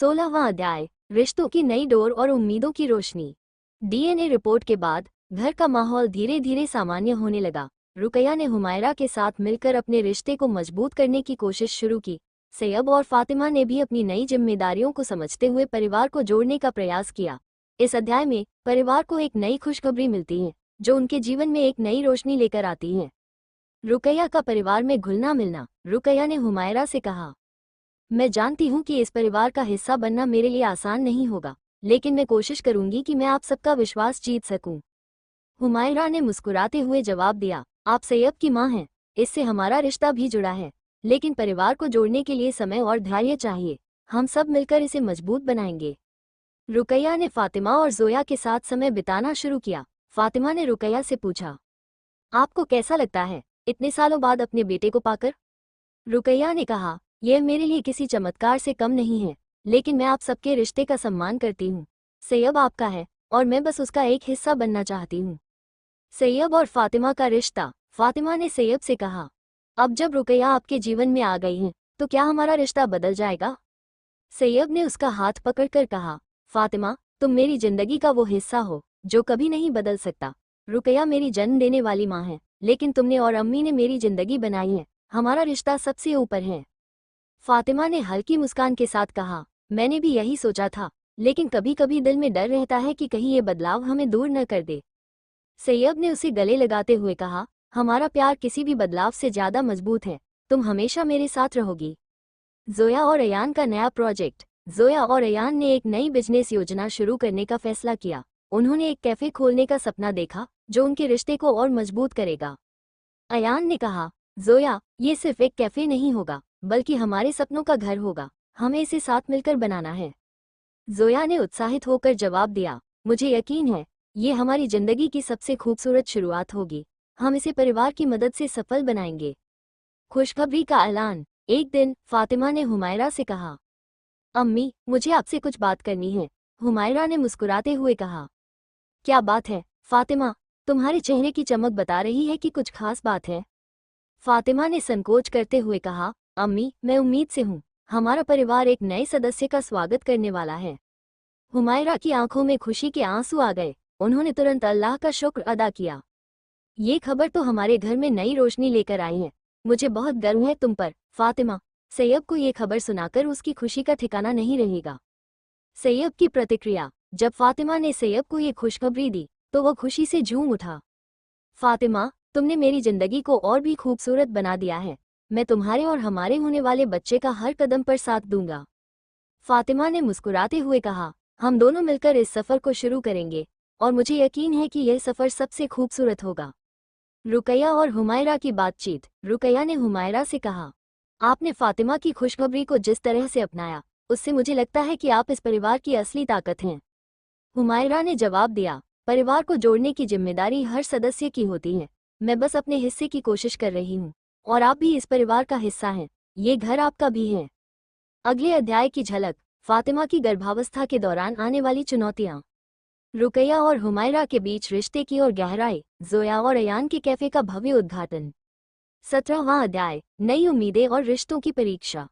16वां अध्याय, रिश्तों की नई डोर और उम्मीदों की रोशनी। डीएनए रिपोर्ट के बाद घर का माहौल धीरे धीरे सामान्य होने लगा। रुकैया ने हुमायरा के साथ मिलकर अपने रिश्ते को मजबूत करने की कोशिश शुरू की। सैयब और फातिमा ने भी अपनी नई जिम्मेदारियों को समझते हुए परिवार को जोड़ने का प्रयास किया। इस अध्याय में परिवार को एक नई खुशखबरी मिलती है, जो उनके जीवन में एक नई रोशनी लेकर आती है। रुकैया का परिवार में घुलना मिलना। रुकैया ने हुमायरा से कहा, मैं जानती हूँ कि इस परिवार का हिस्सा बनना मेरे लिए आसान नहीं होगा, लेकिन मैं कोशिश करूंगी कि मैं आप सबका विश्वास जीत सकूं। हुमायरा ने मुस्कुराते हुए जवाब दिया, आप सैयब की माँ हैं, इससे हमारा रिश्ता भी जुड़ा है, लेकिन परिवार को जोड़ने के लिए समय और धैर्य चाहिए। हम सब मिलकर इसे मजबूत बनाएंगे। रुकैया ने फातिमा और जोया के साथ समय बिताना शुरू किया। फातिमा ने रुकैया से पूछा, आपको कैसा लगता है इतने सालों बाद अपने बेटे को पाकर? रुकैया ने कहा, यह मेरे लिए किसी चमत्कार से कम नहीं है, लेकिन मैं आप सबके रिश्ते का सम्मान करती हूँ। सैयब आपका है और मैं बस उसका एक हिस्सा बनना चाहती हूँ। सैयब और फातिमा का रिश्ता। फातिमा ने सैयब से कहा, अब जब रुकैया आपके जीवन में आ गई हैं, तो क्या हमारा रिश्ता बदल जाएगा? सैयब ने उसका हाथ पकड़कर कहा, फातिमा, तुम मेरी जिंदगी का वो हिस्सा हो जो कभी नहीं बदल सकता। रुकैया मेरी जन्म देने वाली माँ है, लेकिन तुमने और अम्मी ने मेरी जिंदगी बनाई है। हमारा रिश्ता सबसे ऊपर है। फातिमा ने हल्की मुस्कान के साथ कहा, मैंने भी यही सोचा था, लेकिन कभी कभी दिल में डर रहता है कि कहीं ये बदलाव हमें दूर न कर दे। सैयब ने उसे गले लगाते हुए कहा, हमारा प्यार किसी भी बदलाव से ज्यादा मजबूत है। तुम हमेशा मेरे साथ रहोगी। जोया और अयान का नया प्रोजेक्ट। जोया और अयान ने एक नई बिजनेस योजना शुरू करने का फैसला किया। उन्होंने एक कैफे खोलने का सपना देखा जो उनके रिश्ते को और मजबूत करेगा। अयान ने कहा, जोया, ये सिर्फ एक कैफे नहीं होगा, बल्कि हमारे सपनों का घर होगा। हमें इसे साथ मिलकर बनाना है। जोया ने उत्साहित होकर जवाब दिया, मुझे यकीन है, ये हमारी जिंदगी की सबसे खूबसूरत शुरुआत होगी। हम इसे परिवार की मदद से सफल बनाएंगे। खुशखबरी का ऐलान। एक दिन फातिमा ने हुमायरा से कहा, अम्मी, मुझे आपसे कुछ बात करनी है। हुमायरा ने मुस्कुराते हुए कहा, क्या बात है फातिमा? तुम्हारे चेहरे की चमक बता रही है कि कुछ खास बात है। फातिमा ने संकोच करते हुए कहा, अम्मी, मैं उम्मीद से हूँ। हमारा परिवार एक नए सदस्य का स्वागत करने वाला है। हुमायरा की आंखों में खुशी के आंसू आ गए। उन्होंने तुरंत अल्लाह का शुक्र अदा किया। ये खबर तो हमारे घर में नई रोशनी लेकर आई है। मुझे बहुत गर्व है तुम पर, फातिमा। सैयब को ये खबर सुनाकर उसकी खुशी का ठिकाना नहीं रहेगा। सैयब की प्रतिक्रिया। जब फातिमा ने सैयब को ये खुशखबरी दी, तो वह खुशी से झूम उठा। फातिमा, तुमने मेरी जिंदगी को और भी खूबसूरत बना दिया है। मैं तुम्हारे और हमारे होने वाले बच्चे का हर कदम पर साथ दूंगा। फातिमा ने मुस्कुराते हुए कहा, हम दोनों मिलकर इस सफर को शुरू करेंगे, और मुझे यकीन है कि यह सफर सबसे खूबसूरत होगा। रुकैया और हुमायरा की बातचीत। रुकैया ने हुमायरा से कहा, आपने फातिमा की खुशखबरी को जिस तरह से अपनाया, उससे मुझे लगता है कि आप इस परिवार की असली ताकत हैं। हुमायरा ने जवाब दिया, परिवार को जोड़ने की जिम्मेदारी हर सदस्य की होती है। मैं बस अपने हिस्से की कोशिश कर रही हूँ, और आप भी इस परिवार का हिस्सा हैं। ये घर आपका भी है। अगले अध्याय की झलक। फातिमा की गर्भावस्था के दौरान आने वाली चुनौतियाँ। रुकैया और हुमायरा के बीच रिश्ते की और गहराई। जोया और अयान के कैफे का भव्य उद्घाटन। 17वां अध्याय, नई उम्मीदें और रिश्तों की परीक्षा।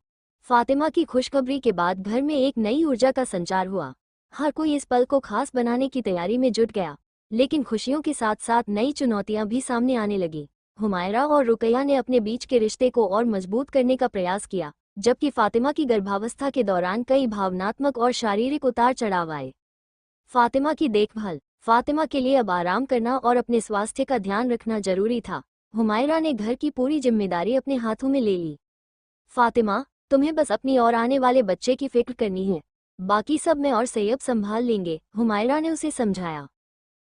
फातिमा की खुशखबरी के बाद घर में एक नई ऊर्जा का संचार हुआ। हर कोई इस पल को खास बनाने की तैयारी में जुट गया, लेकिन खुशियों के साथ साथ नई चुनौतियां भी सामने आने लगी। हुमायरा और रुकैया ने अपने बीच के रिश्ते को और मजबूत करने का प्रयास किया, जबकि फातिमा की गर्भावस्था के दौरान कई भावनात्मक और शारीरिक उतार चढ़ाव आए। फातिमा की देखभाल। फातिमा के लिए अब आराम करना और अपने स्वास्थ्य का ध्यान रखना जरूरी था। हुमायरा ने घर की पूरी जिम्मेदारी अपने हाथों में ले ली। फातिमा, तुम्हें बस अपनी और आने वाले बच्चे की फिक्र करनी है। बाकी सब मैं और सैयब संभाल लेंगे, हुमायरा ने उसे समझाया।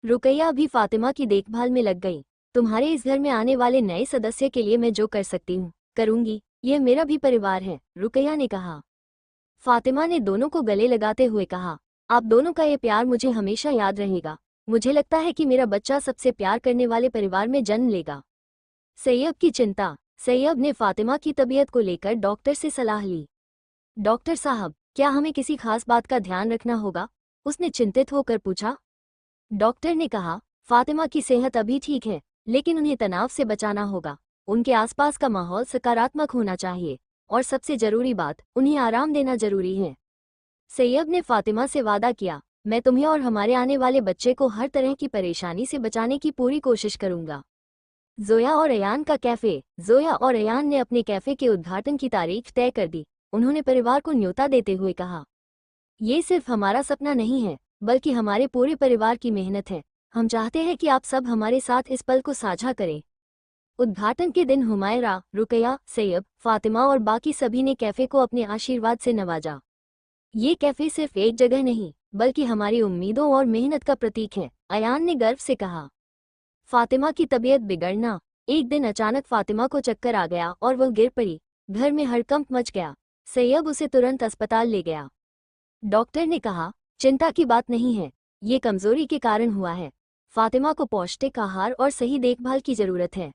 रुकैया भी फातिमा की देखभाल में लग गई। तुम्हारे इस घर में आने वाले नए सदस्य के लिए मैं जो कर सकती हूँ, करूँगी। यह मेरा भी परिवार है, रुकैया ने कहा। फातिमा ने दोनों को गले लगाते हुए कहा, आप दोनों का ये प्यार मुझे हमेशा याद रहेगा। मुझे लगता है कि मेरा बच्चा सबसे प्यार करने वाले परिवार में जन्म लेगा। सैयब की चिंता। सैयब ने फातिमा की तबीयत को लेकर डॉक्टर से सलाह ली। डॉक्टर साहब, क्या हमें किसी खास बात का ध्यान रखना होगा? उसने चिंतित होकर पूछा। डॉक्टर ने कहा, फातिमा की सेहत अभी ठीक है, लेकिन उन्हें तनाव से बचाना होगा। उनके आसपास का माहौल सकारात्मक होना चाहिए, और सबसे जरूरी बात, उन्हें आराम देना जरूरी है। सैयब ने फातिमा से वादा किया, मैं तुम्हें और हमारे आने वाले बच्चे को हर तरह की परेशानी से बचाने की पूरी कोशिश करूंगा। जोया और अयान का कैफे। जोया और अयान ने अपने कैफे के उद्घाटन की तारीख तय कर दी। उन्होंने परिवार को न्योता देते हुए कहा, ये सिर्फ हमारा सपना नहीं है, बल्कि हमारे पूरे परिवार की मेहनत है। हम चाहते हैं कि आप सब हमारे साथ इस पल को साझा करें। उद्घाटन के दिन हुमायरा, रुकैया, सैयब, फातिमा और बाकी सभी ने कैफे को अपने आशीर्वाद से नवाजा। ये कैफे सिर्फ एक जगह नहीं, बल्कि हमारी उम्मीदों और मेहनत का प्रतीक है, अयान ने गर्व से कहा। फातिमा की तबीयत बिगड़ना। एक दिन अचानक फातिमा को चक्कर आ गया और वह गिर पड़ी। घर में हड़कंप मच गया। सैयब उसे तुरंत अस्पताल ले गया। डॉक्टर ने कहा, चिंता की बात नहीं है, ये कमजोरी के कारण हुआ है। फातिमा को पौष्टिक आहार और सही देखभाल की जरूरत है।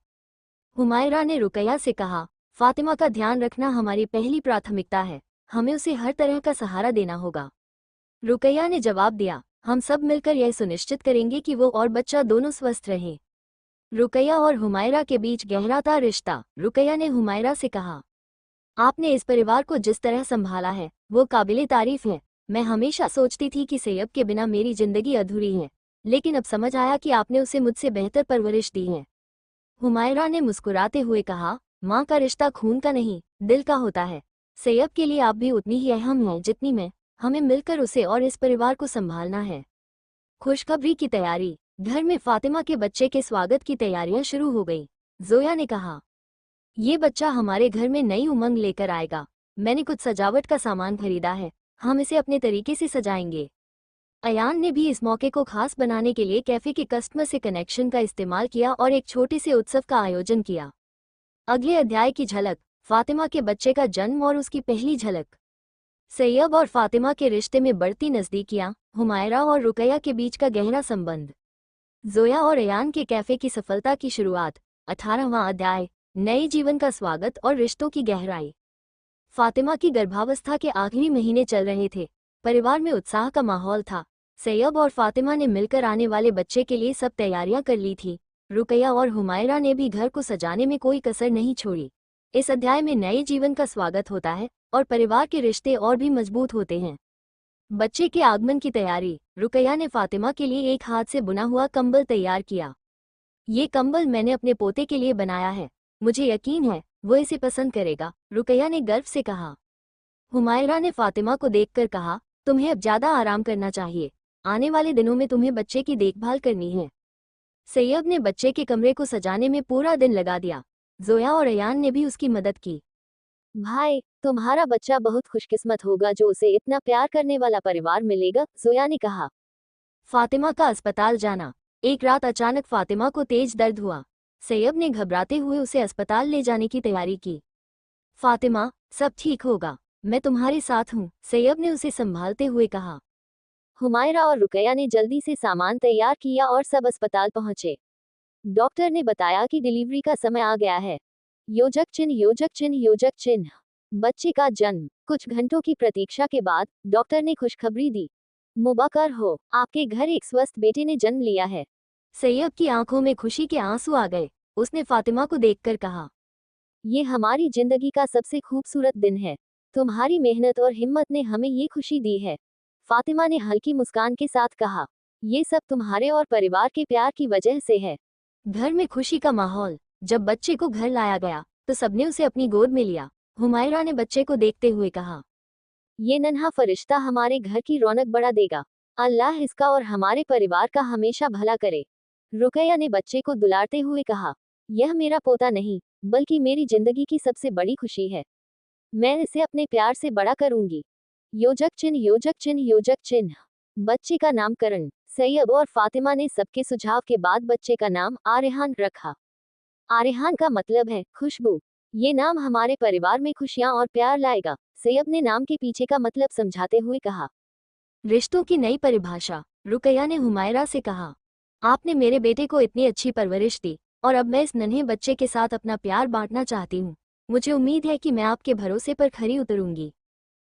हुमायरा ने रुकैया से कहा, फातिमा का ध्यान रखना हमारी पहली प्राथमिकता है। हमें उसे हर तरह का सहारा देना होगा। रुकैया ने जवाब दिया, हम सब मिलकर यह सुनिश्चित करेंगे कि वो और बच्चा दोनों स्वस्थ रहें। रुकैया और हुमायरा के बीच गहरा था रिश्ता। रुकैया ने हुमायरा से कहा, आपने इस परिवार को जिस तरह संभाला है वो काबिले तारीफ है। मैं हमेशा सोचती थी कि सैयब के बिना मेरी जिंदगी अधूरी है, लेकिन अब समझ आया कि आपने उसे मुझसे बेहतर परवरिश दी है। हुमायरा ने मुस्कुराते हुए कहा, माँ का रिश्ता खून का नहीं, दिल का होता है। सैयब के लिए आप भी उतनी ही अहम हैं जितनी मैं। हमें मिलकर उसे और इस परिवार को संभालना है। खुशखबरी की तैयारी। घर में फातिमा के बच्चे के स्वागत की तैयारियां शुरू हो गई। जोया ने कहा, ये बच्चा हमारे घर में नई उमंग लेकर आएगा। मैंने कुछ सजावट का सामान खरीदा है, हम इसे अपने तरीके से सजाएंगे। अयान ने भी इस मौके को खास बनाने के लिए कैफे के कस्टमर से कनेक्शन का इस्तेमाल किया और एक छोटे से उत्सव का आयोजन किया। अगले अध्याय की झलक। फातिमा के बच्चे का जन्म और उसकी पहली झलक। सैयब और फातिमा के रिश्ते में बढ़ती नजदीकियां। हुमायरा और रुकैया के बीच का गहरा संबंध। जोया और अयान के कैफे की सफलता की शुरुआत। 18वां अध्याय, नए जीवन का स्वागत और रिश्तों की गहराई। फातिमा की गर्भावस्था के आखिरी महीने चल रहे थे। परिवार में उत्साह का माहौल था। सैयब और फातिमा ने मिलकर आने वाले बच्चे के लिए सब तैयारियां कर ली थी। रुकैया और हुमायरा ने भी घर को सजाने में कोई कसर नहीं छोड़ी। इस अध्याय में नए जीवन का स्वागत होता है और परिवार के रिश्ते और भी मजबूत होते हैं। बच्चे के आगमन की तैयारी। रुकैया ने फातिमा के लिए एक हाथ से बुना हुआ कंबल तैयार किया। ये कंबल मैंने अपने पोते के लिए बनाया है, मुझे यकीन है वो इसे पसंद करेगा, रुकैया ने गर्व से कहा। हुमायरा ने फातिमा को देखकर कहा, तुम्हें अब ज्यादा आराम करना चाहिए। आने वाले दिनों में तुम्हें बच्चे की देखभाल करनी है। सैयब ने बच्चे के कमरे को सजाने में पूरा दिन लगा दिया। जोया और अयान ने भी उसकी मदद की। भाई, तुम्हारा बच्चा बहुत खुशकिस्मत होगा जो उसे इतना प्यार करने वाला परिवार मिलेगा, जोया ने कहा। फातिमा का अस्पताल जाना। एक रात अचानक फातिमा को तेज दर्द हुआ। सैयब ने घबराते हुए उसे अस्पताल ले जाने की तैयारी की। फातिमा, सब ठीक होगा, मैं तुम्हारे साथ हूँ, सैयब ने उसे संभालते हुए कहा। हुमायरा और रुकैया ने जल्दी से सामान तैयार किया और सब अस्पताल पहुंचे। डॉक्टर ने बताया कि डिलीवरी का समय आ गया है। योजक चिन्ह, योजक चिन्ह, योजक चिन्ह। बच्चे का जन्म। कुछ घंटों की प्रतीक्षा के बाद डॉक्टर ने खुशखबरी दी, मुबारक हो, आपके घर एक स्वस्थ बेटे ने जन्म लिया है। सैयब की आंखों में खुशी के आंसू आ गए। उसने फातिमा को देखकर कहा, ये हमारी जिंदगी का सबसे खूबसूरत दिन है। तुम्हारी मेहनत और हिम्मत ने हमें ये खुशी दी है। फातिमा ने हल्की मुस्कान के साथ कहा, ये सब तुम्हारे और परिवार के प्यार की वजह से है। घर में खुशी का माहौल। जब बच्चे को घर लाया गया तो सबने उसे अपनी गोद में लिया। हुमायरा ने बच्चे को देखते हुए कहा, ये नन्हा फरिश्ता हमारे घर की रौनक बढ़ा देगा। अल्लाह इसका और हमारे परिवार का हमेशा भला करे। रुकैया ने बच्चे को दुलारते हुए कहा, यह मेरा पोता नहीं, बल्कि मेरी जिंदगी की सबसे बड़ी खुशी है। मैं इसे अपने प्यार से बड़ा करूंगी। योजक चिन्ह, योजक चिन्ह, योजक चिन्ह। बच्चे का नामकरण। सैयब और फातिमा ने सबके सुझाव के बाद बच्चे का नाम आरेहान रखा। आरेहान का मतलब है खुशबू। ये नाम हमारे परिवार में खुशियां और प्यार लाएगा, सैयब ने नाम के पीछे का मतलब समझाते हुए कहा। रिश्तों की नई परिभाषा। रुकैया ने हुमायरा से कहा, आपने मेरे बेटे को इतनी अच्छी परवरिश दी और अब मैं इस नन्हे बच्चे के साथ अपना प्यार बांटना चाहती हूँ। मुझे उम्मीद है कि मैं आपके भरोसे पर खरी उतरूंगी।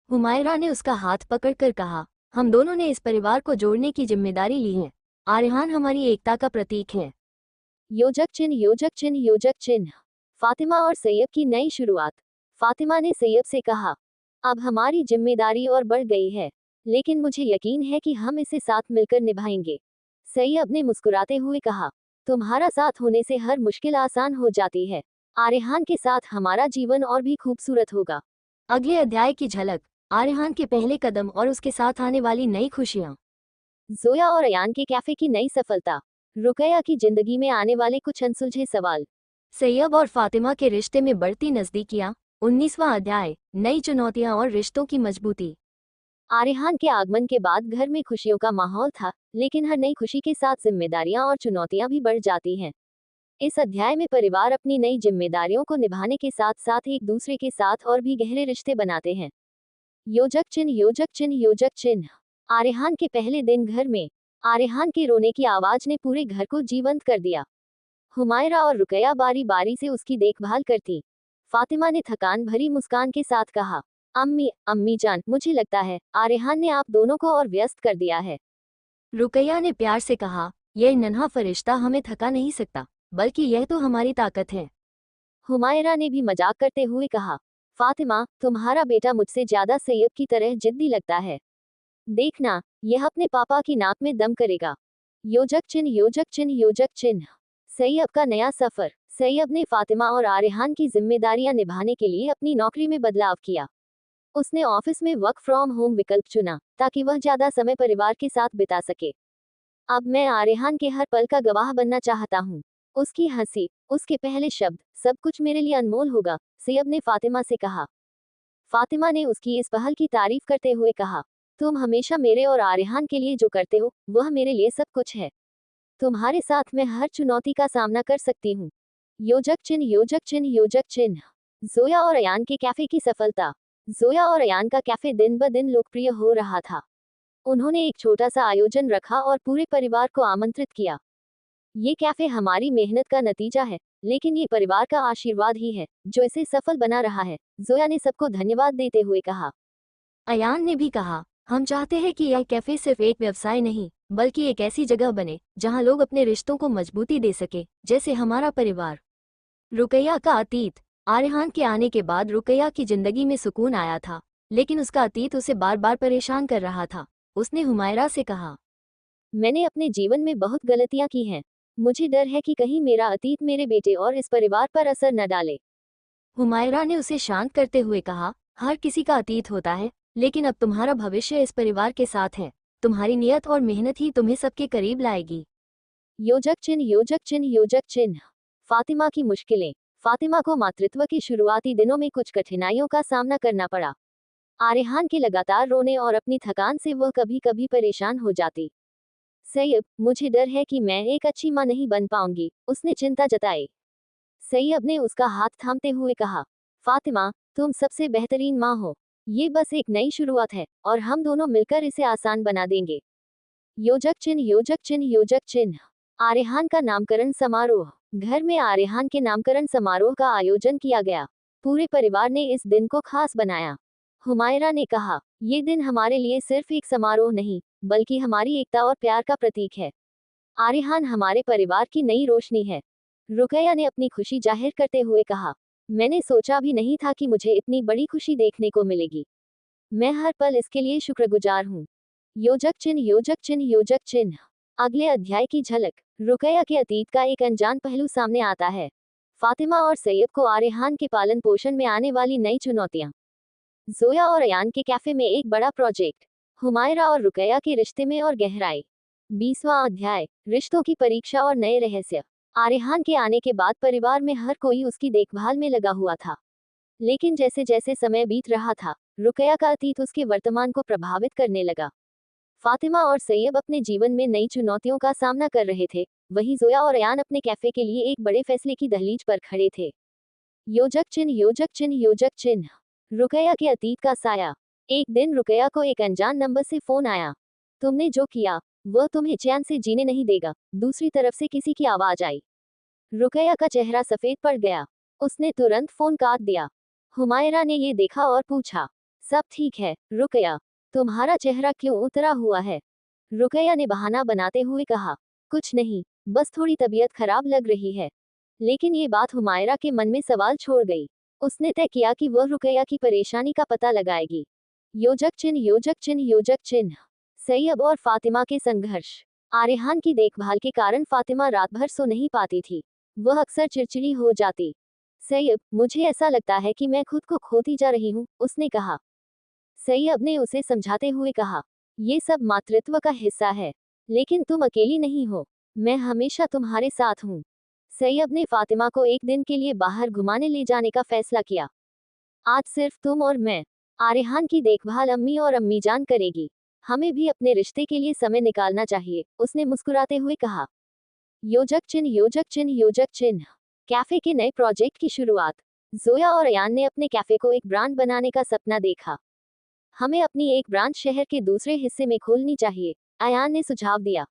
हुमायरा ने उसका हाथ पकड़कर कहा, हम दोनों ने इस परिवार को जोड़ने की जिम्मेदारी ली है। आरेहान हमारी एकता का प्रतीक है। योजक चिन्ह, योजक चिन्ह, योजक चिन्ह। फातिमा और सैयब की नई शुरुआत। फातिमा ने सैयब से कहा, अब हमारी जिम्मेदारी और बढ़ गई है। लेकिन मुझे यकीन है कि हम इसे साथ मिलकर निभाएंगे। सैयब ने मुस्कुराते हुए कहा, तुम्हारा साथ होने से हर मुश्किल आसान हो जाती है। आर्यहान के साथ हमारा जीवन और भी खूबसूरत होगा। अगले अध्याय की झलक, आर्यहान के पहले कदम और उसके साथ आने वाली नई खुशियां। जोया और अयान के कैफे की नई सफलता, रुकैया की जिंदगी में आने वाले कुछ अनसुलझे सवाल, सैयब और फातिमा के रिश्ते में बढ़ती नजदीकियां। 19वां अध्याय, नई चुनौतियां और रिश्तों की मजबूती। आर्यहान के आगमन के बाद घर में खुशियों का माहौल था, लेकिन हर नई खुशी के साथ जिम्मेदारियां और चुनौतियां भी बढ़ जाती हैं। इस अध्याय में परिवार अपनी नई जिम्मेदारियों को निभाने के साथ साथ एक दूसरे के साथ और भी गहरे रिश्ते बनाते हैं। योजक चिन्ह, योजक चिन्ह, योजक चिन्ह। आर्यहान के पहले दिन घर में आर्यहान के रोने की आवाज ने पूरे घर को जीवंत कर दिया। हुमायरा और रुकैया बारी बारी से उसकी देखभाल करती। फातिमा ने थकान भरी मुस्कान के साथ कहा, अम्मी, अम्मी जान, मुझे लगता है आर्यहान ने आप दोनों को और व्यस्त कर दिया है। रुकैया ने प्यार से कहा, यह नन्हा फरिश्ता हमें थका नहीं सकता, बल्कि यह तो हमारी ताकत है। हुमायरा ने भी मजाक करते हुए कहा, फातिमा, तुम्हारा बेटा मुझसे ज्यादा सैयद की तरह जिद्दी लगता है। देखना, यह अपने पापा की नाक में दम करेगा। योजक चिन्ह, योजक चिन्ह, योजक चिन्ह। सैयद का नया सफर। सैयद ने फातिमा और आर्यहान की जिम्मेदारियां निभाने के लिए अपनी नौकरी में बदलाव किया। उसने ऑफिस में वर्क फ्रॉम होम विकल्प चुना, ताकि वह ज्यादा समय परिवार के साथ बिता सके। अब मैं आर्यहान के हर पल का गवाह बनना चाहता हूँ। उसकी हंसी, उसके पहले शब्द, सब कुछ मेरे लिए अनमोल होगा, सैयद ने फातिमा से कहा। फातिमा ने उसकी इस पहल की तारीफ करते हुए कहा, तुम हमेशा मेरे और आर्यहान के लिए जो करते हो, वह मेरे लिए सब कुछ है। तुम्हारे साथ मैं हर चुनौती का सामना कर सकती हूँ। योजक चिन्ह, योजक चिन्ह, योजक चिन्ह। जोया और अयान के कैफे की सफलता। जोया और अयान का कैफे दिन ब दिन लोकप्रिय हो रहा था। उन्होंने एक छोटा सा आयोजन रखा और पूरे परिवार को आमंत्रित किया। ये कैफे हमारी मेहनत का नतीजा है, लेकिन ये परिवार का आशीर्वाद ही है जो इसे सफल बना रहा है, जोया ने सबको धन्यवाद देते हुए कहा। अयान ने भी कहा, हम चाहते हैं कि यह कैफे सिर्फ एक व्यवसाय नहीं, बल्कि एक ऐसी जगह बने जहां लोग अपने रिश्तों को मजबूती दे सके, जैसे हमारा परिवार। रुकैया का अतीत। आर्यहान के आने के बाद रुकैया की जिंदगी में सुकून आया था, लेकिन उसका अतीत उसे बार बार परेशान कर रहा था। उसने हुमायरा से कहा, मैंने अपने जीवन में बहुत गलतियां की हैं। मुझे डर है कि कहीं मेरा अतीत मेरे बेटे और इस परिवार पर असर न डाले। हुमायरा ने उसे शांत करते हुए कहा, हर किसी का अतीत होता है, लेकिन अब तुम्हारा भविष्य इस परिवार के साथ है। तुम्हारी नियत और मेहनत ही तुम्हें सबके करीब लाएगी। योजक चिन्ह, योजक चिन्ह, योजक चिन्ह। फातिमा की मुश्किलें। फातिमा को मातृत्व के शुरुआती दिनों में कुछ कठिनाइयों का सामना करना पड़ा। आर्यहान के लगातार रोने और अपनी थकान से वह कभी कभी परेशान हो जाती। सैयद, मुझे डर है कि मैं एक अच्छी मां नहीं बन पाऊंगी, उसने चिंता जताई। सैयद ने उसका हाथ थामते हुए कहा, फातिमा, तुम सबसे बेहतरीन मां हो। ये बस एक नई शुरुआत है, और हम दोनों मिलकर इसे आसान बना देंगे। योजक चिन्ह, योजक चिन्ह, योजक चिन्ह। आर्यहान का नामकरण समारोह। घर में आर्यहान के नामकरण समारोह का आयोजन किया गया। पूरे परिवार ने इस दिन को खास बनाया। हुमायरा ने कहा, ये दिन हमारे लिए सिर्फ एक समारोह नहीं, बल्कि हमारी एकता और प्यार का प्रतीक है। आर्यहान हमारे परिवार की नई रोशनी है। रुकैया ने अपनी खुशी जाहिर करते हुए कहा, मैंने सोचा भी नहीं था कि मुझे इतनी बड़ी खुशी देखने को मिलेगी। मैं हर पल इसके लिए शुक्रगुजार हूँ। योजक चिन्ह, योजक चिन्ह, योजक चिन्ह। अगले अध्याय की झलक। रुकैया के अतीत का एक अनजान पहलू सामने आता है। फातिमा और सैयद को आर्यहान के पालन पोषण में आने वाली नई चुनौतियां। जोया और अयान के कैफे में एक बड़ा प्रोजेक्ट। हुमायरा और रुकैया के रिश्ते में और गहराई। 20वां अध्याय, रिश्तों की परीक्षा और नए रहस्य। आर्यहान के आने के बाद परिवार में हर कोई उसकी देखभाल में लगा हुआ था। लेकिन जैसे जैसे समय बीत रहा था, रुकैया का अतीत उसके वर्तमान को प्रभावित करने लगा। फातिमा और सैयद अपने जीवन में नई चुनौतियों का सामना कर रहे थे, वहीं जोया और अयान अपने कैफे के लिए एक बड़े फैसले की दहलीज पर खड़े थे। योजक चिन्ह, योजक चिन्ह, योजक चिन्ह। रुकैया के अतीत का साया। एक दिन रुकैया को एक अनजान नंबर से फोन आया। तुमने जो किया, वह तुम्हें चैन से जीने नहीं देगा, दूसरी तरफ से किसी की आवाज आई। रुकैया का चेहरा सफेद पड़ गया। उसने तुरंत फोन काट दिया। हुमायरा ने ये देखा और पूछा, सब ठीक है, रुकैया? तुम्हारा चेहरा क्यों उतरा हुआ है? रुकैया ने बहाना बनाते हुए कहा, कुछ नहीं, बस थोड़ी तबीयत खराब लग रही है। लेकिन ये बात हुमायरा के मन में सवाल छोड़ गई। उसने तय किया कि वह रुकैया की परेशानी का पता लगाएगी। योजक चिन्ह योजक चिन्ह योजक चिन्ह। सैयब और फातिमा के संघर्ष। आरेहान की देखभाल के कारण फातिमा रात भर सो नहीं पाती थी। वह अक्सर चिड़चिड़ी हो जाती। सैयब, मुझे ऐसा लगता है कि मैं खुद को खोती जा रही हूँ, उसने कहा। सैयब ने उसे समझाते हुए कहा, ये सब मातृत्व का हिस्सा है, लेकिन तुम अकेली नहीं हो, मैं हमेशा तुम्हारे साथ हूँ। सैयब ने फातिमा को एक दिन के लिए बाहर घुमाने ले जाने का फैसला किया। आज सिर्फ तुम और मैं। आरेहान की देखभाल अम्मी और अम्मीजान करेगी। हमें भी अपने रिश्ते के लिए समय निकालना चाहिए, उसने मुस्कुराते हुए कहा। योजक चिन्ह योजक चिन्ह योजक चिन्ह। कैफे के नए प्रोजेक्ट की शुरुआत। जोया और अयान ने अपने कैफे को एक ब्रांड बनाने का सपना देखा। हमें अपनी एक ब्रांच शहर के दूसरे हिस्से में खोलनी चाहिए, अयान ने सुझाव दिया।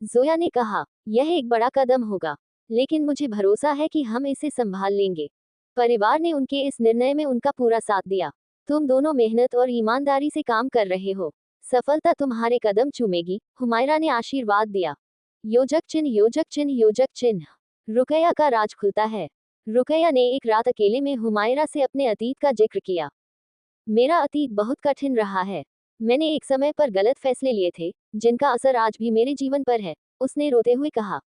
जोया ने कहा, यह एक बड़ा कदम होगा, लेकिन मुझे भरोसा है कि हम इसे संभाल लेंगे। परिवार ने उनके इस निर्णय में उनका पूरा साथ दिया। तुम दोनों मेहनत और ईमानदारी से काम कर रहे हो, सफलता तुम्हारे कदम चूमेगी, हुमायरा ने आशीर्वाद दिया। योजक चिन्ह योजक चिन्ह योजक चिन्ह। रुकैया का राज खुलता है। रुकैया ने एक रात अकेले में हुमायरा से अपने अतीत का जिक्र किया। मेरा अतीत बहुत कठिन रहा है। मैंने एक समय पर गलत फैसले लिए थे, जिनका असर आज भी मेरे जीवन पर है, उसने रोते हुए कहा।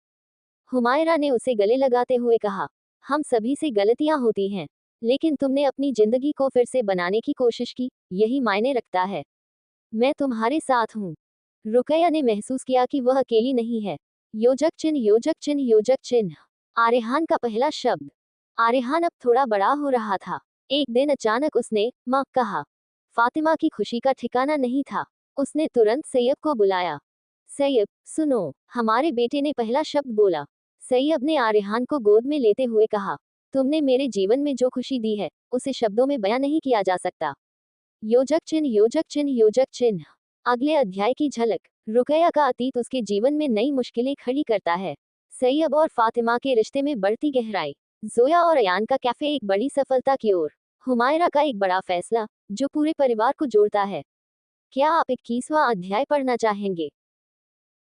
हुमायरा ने उसे गले लगाते हुए कहा, हम सभी से गलतियां होती हैं, लेकिन तुमने अपनी जिंदगी को फिर से बनाने की कोशिश की, यही मायने रखता है। मैं तुम्हारे साथ हूँ। रुकैया ने महसूस किया कि वह अकेली नहीं है। योजक चिन्ह योजक चिन्ह योजक चिन्ह। आरेहान का पहला शब्द। आरेहान अब थोड़ा बड़ा हो रहा था। एक दिन अचानक उसने माँ कहा। फातिमा की खुशी का ठिकाना नहीं था। उसने तुरंत सैयब को बुलाया। सैयब, सुनो, हमारे बेटे ने पहला शब्द बोला। सैयब ने आरेहान को गोद में लेते हुए कहा, तुमने मेरे जीवन में जो खुशी दी है, उसे शब्दों में बयां नहीं किया जा सकता। योजक चिन्ह योजक चिन्ह योजक चिन्ह। अगले अध्याय की झलक। रुकैया का अतीत उसके जीवन में नई मुश्किलें खड़ी करता है। सैयब और फातिमा के रिश्ते में बढ़ती गहराई। जोया और अयान का कैफे एक बड़ी सफलता की ओर। हुमायरा का एक बड़ा फैसला, जो पूरे परिवार को जोड़ता है। क्या आप 21वां अध्याय पढ़ना चाहेंगे?